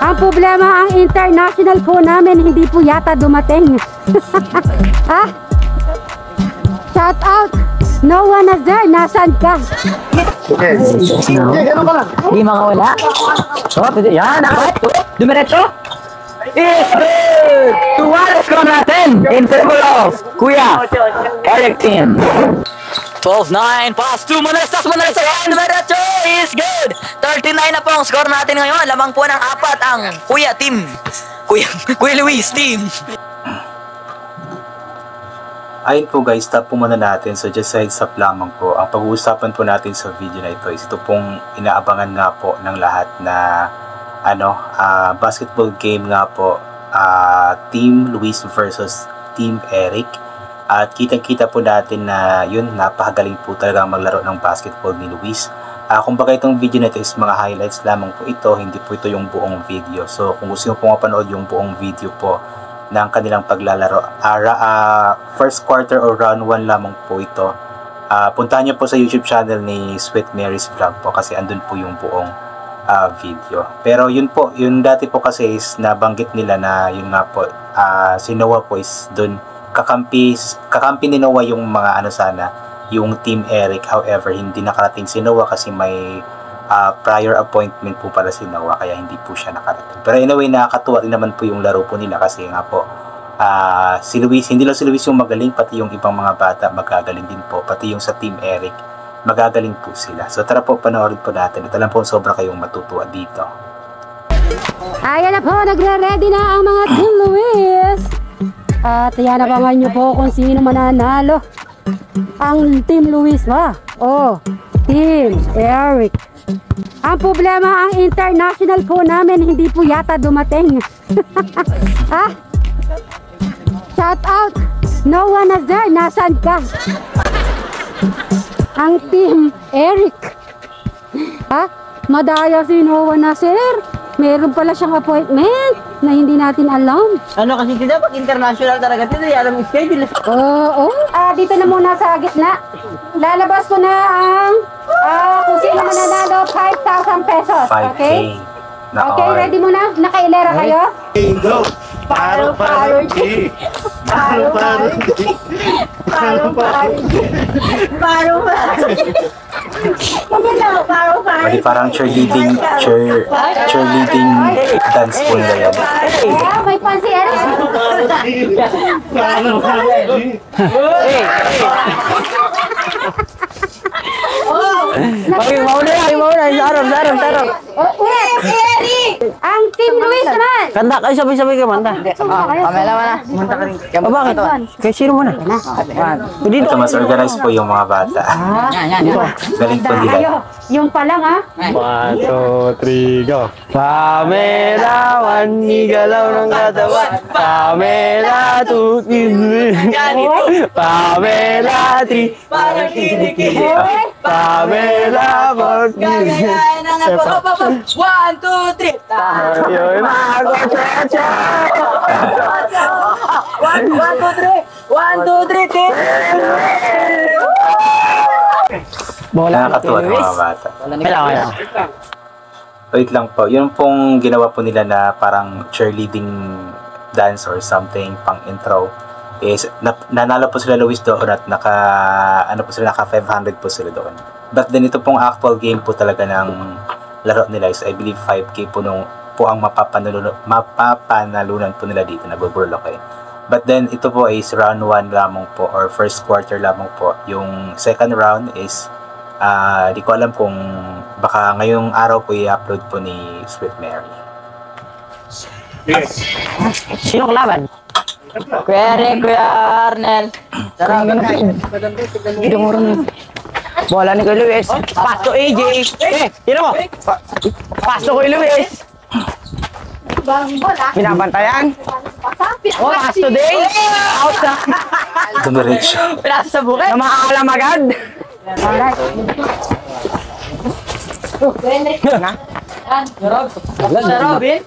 Ang problema, ang international po namin hindi po yata dumating. Ha? Shout out! No one is there. Nasaan ka? Hindi makawala. Yan, dumiretso. It's good! Tuwalas ko natin in favor of Kuya Eric team. 12-9, pass to Manastas, and Diretso is good! 39 na po ang score natin ngayon. Lamang po ng 4 ang Kuya team. Kuya Luis team. Ayun po guys, stop po muna natin. So just heads up lamang po. Ang pag-uusapan po natin sa video na ito is ito pong inaabangan nga po ng lahat na basketball game nga po, Team Luis versus Team Eric. At kitang-kita po natin na yun, napakagaling po talaga maglaro ng basketball ni Luis. Kumbaga itong video na ito is mga highlights lamang po ito, hindi po ito yung buong video. So kung gusto nyo po mapanood yung buong video po ng kanilang paglalaro, first quarter or round 1 lamang po ito, puntahan nyo po sa YouTube channel ni Sweet Mary's Vlog po kasi andun po yung buong video. Pero yun po, yun dati po kasi is nabanggit nila na yun nga po, si Noah po is dun kakampi ni Noah yung mga yung Team Eric. However, hindi nakarating si Noah kasi may prior appointment po para si Noah, kaya hindi po siya nakarating. Pero anyway, nakakatuwa rin naman po yung laro po nila kasi nga po si Luis, hindi lang si Luis yung magaling, pati yung ibang mga bata magagaling din po, pati yung sa Team Eric magagaling po sila. So tara po, panoorin po natin at alam po sobra kayong matutuwa dito. Ayan na po, nagre-ready na ang mga Team Luis. At yan, abangan nyo po kung sino mananalo. Ang Team Luis ba? O Team Eric. Ang problema, ang international po namin hindi po yata dumating. Ha? Shout out! No one is there. Nasaan ka? Ang Team Eric. Ha? Madaya si Noah na, sir. Meron pala siyang appointment na hindi natin alam. Ano kasi sila pag international talaga dito, alam yung schedule. Oo. Dito na muna sa gitna. Lalabas ko na ang kung sino mananalo, 5,000 pesos. Okay? Okay, ready mo na? Nakailera kayo? Go! Paro G! Paro G! Bali parang cheerleading dance po nila yan. May pansi Eric. Sarap. Ang Team Luis naman. Kanta kayo, sabay-sabay ka manta. Pamela mo na. Manta ka rin. Bakit? Kaya sino mo na? Ito mas organized po yung mga bata. Galing po nila. Yung pa lang 1, 2, 3, go! Pamela, manigalaw ng katawan. Pamela, Pamela, 3. Parang kinikili. Pamela, 4. Gagayain na nga po. 1, 2, 3. Tayo na ako, cha-cha. 1, 2, 3. Nakakatuwa ng mga bata. Wait lang po, yun pong ginawa po nila na parang cheerleading dance or something pang intro is nanalo po sila Luis doon at naka 500 po sila doon. But then ito pong actual game po talaga ng laro nila is I believe 5K po ang mapapanalunan po nila dito na Burlock. But then ito po is round 1 lamang po or first quarter lamang po. Yung second round is di ko alam kung baka ngayong araw po i-upload po ni Sweet Mary. Yes. Sino kalaban? Kuya Eric, Kuya Arnel. Tara, bola ni Kuya Luis. Pass to AJ. Sino mo? Pass to Kuya Luis. Binabantayan. Pass to Day. Out na. Dumiretso. Pinasa sa bukid. Namakakalam agad. Robin.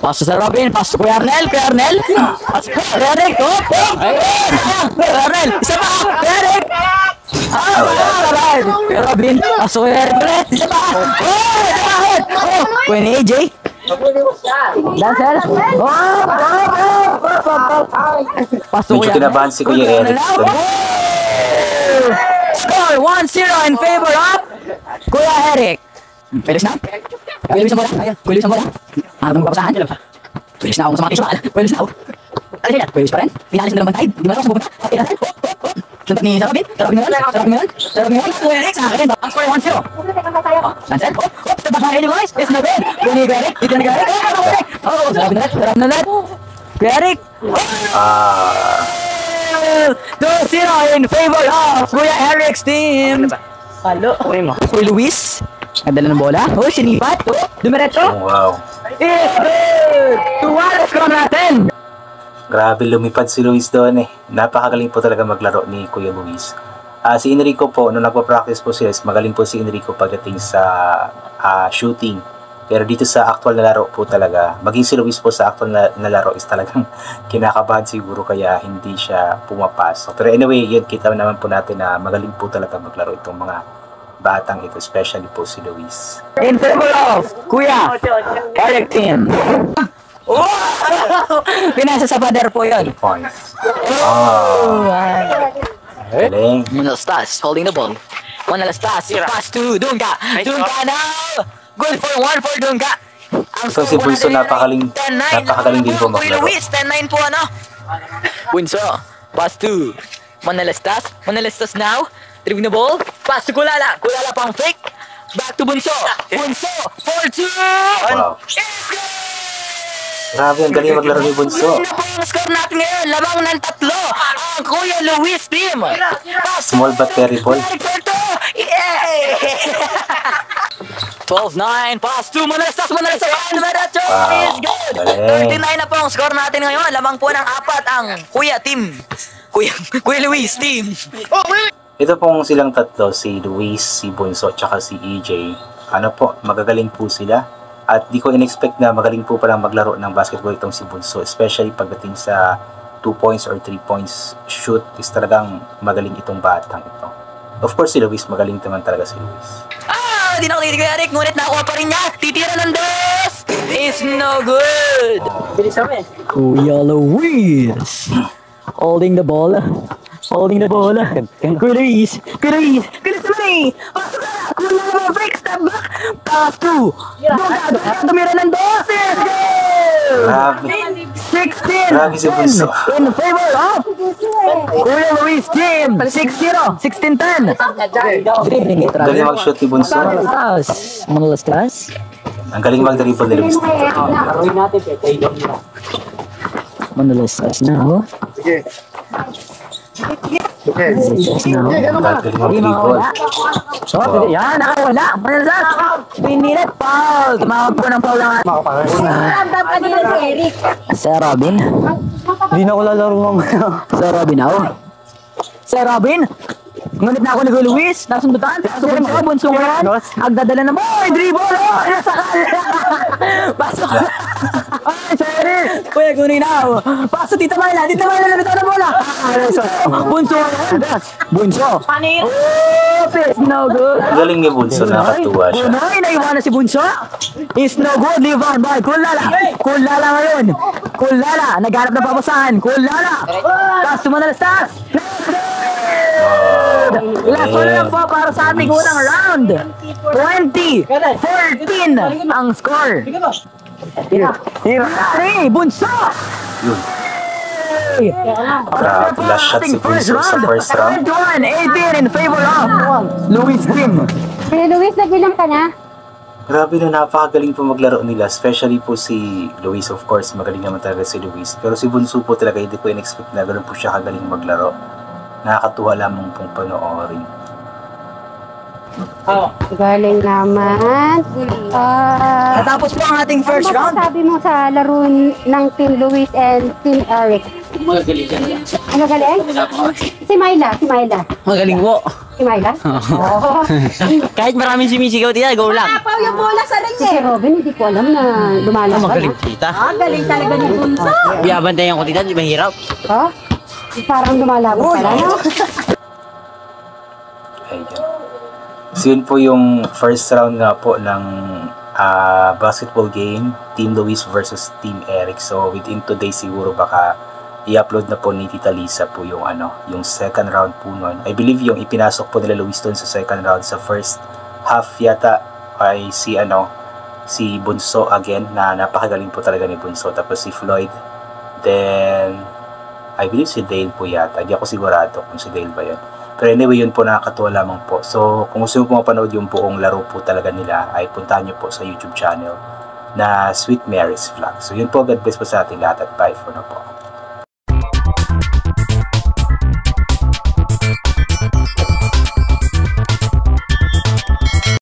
Pasok sa Robin, pasok Kuya Arnel, pasok Kuya Eric, Kuya Arnel, isa pa, Kuya Eric, Kuya Robin, pasok Kuya Eric ulit, isa pa, Kuya ni AJ. Dancer. Pasok Medyo kinabahan si Kuya Eric. Score 1-0 in favor of Kuya Eric. Kuya Luis na? Kuya Luis ang bola? Kuya Luis ang bola? Ano bang papasahan? Kuya Luis na ako sa mga tisyo. Kuya Luis na ako. Ano siya? Kuya Luis pa rin? Pinalis na naman tayo. Di ba ako pupunta? Suntok ni Sarabin. Sarabin na lang. Sarabin na lang. Sarabin na lang. Kuya Eric sa akin. Ang score 1-0. Sunset. Step back mga guys. It's no red. Kuya ni Kuya Eric. Dito ni Kuya Eric. Sarabin na lang. Sarabin na lang. Kuya Eric. 2-0 in favor of Kuya Eric's team. Halo. Kuya Luis. Nadala ng bola. Sinipat. Dumiretso. Oh, wow. It's good. 2-1 score natin. Grabe, lumipad si Luis doon eh. Napakagaling po talaga maglaro ni Kuya Luis. Si Enrico po, nung nagpa-practice po sila, magaling po si Enrico pagdating sa shooting. Pero dito sa actual na laro po talaga, maging si Luis po sa actual na laro is talagang kinakabahan siguro kaya hindi siya pumapasok. Pero anyway, yun, kita naman po natin na magaling po talaga maglaro itong mga batang ito, especially po si Luis. In favor of Kuya Eric team. Pinasa sa pader po yun. Points. Galing. Manalastas holding the ball. Manalastas, pass to Dunga. Dunga now. Good for 1 for Dunga. So si Bunso napakagaling din po maglaro. Luis, 10-9 po ano. Bunso, pass to Manalastas. Manalastas now. Dribble the ball. Pass to Kulala. Kulala pang fake. Back to Bunso. Bunso, 4-2. Wow. Grabe, ang galing maglaro ni Bunso. Ano po ang score natin ngayon? Lamang ng 3. Ang Kuya Luis team. Small but terrible. 12-9. Pass to Manalastas. Manalastas. Manalastas is good. Galing. 39 na po ang score natin ngayon. Lamang po ng 4 ang Kuya team. Kuya Luis team. Ito pong silang tatlo, si Luis, si Bunso, tsaka si EJ. Ano po, magagaling po sila. At di ko in-expect na magaling po palang maglaro ng basketball itong si Bunso. Especially pagdating sa 2 points or 3 points shoot is talagang magaling itong batang ito. Of course si Luis, magaling naman talaga si Luis. Di na ako titigil, Eric. Ngunit nakuha pa rin niya. Titira ng dos. It's no good. Kuya Luis. Holding the ball. Holding the ball. Kuya Luis. Kuya Luis. Kuya Luis. Pasok na. Kuya Luis. Break step back. Pass to. Tumira ng dos. It's good. Grabe. 16. Grabe si Bunso. In favor of Kuya Luis team. 6-0. 16-10. Galing mag-shoot ni Bunso. Manalastas. Ang galing mag-dribble ni Luis. Manalastas now. Galing mag-dribble. Yan, nakawala. Manalastas. Pinilit. Foul. Tumawag po ng foul lang. Sir Robin. Hindi na ko lalaro mamaya. Sir Robin ako. Sir Robin. Ngunit na ako ni Kuya Luis. Nasundutan. Pasok rin ako. Bunso ngayon. Agdadala na mo. Dribble. Nasa kanya. Pasok. Ay, sorry. Kuya, kunin na ako. Pasok. Tita Mayla. Tita Mayla. Nabito na bola. Bunso ngayon. Bunso. Panir. It's no good. Ang galing ni Bunso, nakatuwa siya. Unay, naiwan na si Bunso. It's no good. Live on by Kulala. Kulala ngayon. Kulala. Naghanap na papasahan. Kulala. Pass to Manalastas. Last one lang po para sa ating unang round. 20-14 ang score. Hey, Bunso! Yun. Grabe, last shot si Bunso sa first round. 21-18 in favor of Luis team. Hey Luis, nagbilang ka na? Grabe na, napakagaling po maglaro nila. Especially po si Luis, of course. Magaling naman talaga si Luis. Pero si Bunso po talaga, hindi ko in-expect na ganoon po siya kagaling maglaro. Nakakatuwa lamang pong panoorin. Galing naman. Natapos po ang ating first round. Sabi mo sa laro ng Team Luis and Team Eric. Magaling yan. Ano galing? Si Myla. Magaling po. Si Myla? Oo. Kahit maraming sumisigaw diyan, go lang. Paw yung bola sa ring Si Robin, hindi ko alam na lumalabas. Magaling tita. Galing talaga ni Bunso. Biyabantayan ko tita, di mahirap. Oh? Parang lumalabas pala, no? Ayan. So yun po yung first round nga po ng basketball game, Team Luis versus Team Eric. So within 2 days siguro baka i-upload na po ni Tita Lisa po yung yung second round po nun. I believe yung ipinasok po nila Luis doon sa second round. Sa first half yata ay si Bunso again, na napakagaling po talaga ni Bunso. Tapos si Floyd, then I believe si Dale po yata, hindi ako sigurado kung si Dale ba yun. Pero anyway, yun po, nakakatuwa lamang po. So kung gusto nyo po mapanood yung buong laro po talaga nila, ay puntahan nyo po sa YouTube channel na Sweet Mary's Vlog. So yun po, God bless po sa ating lahat at bye for now po.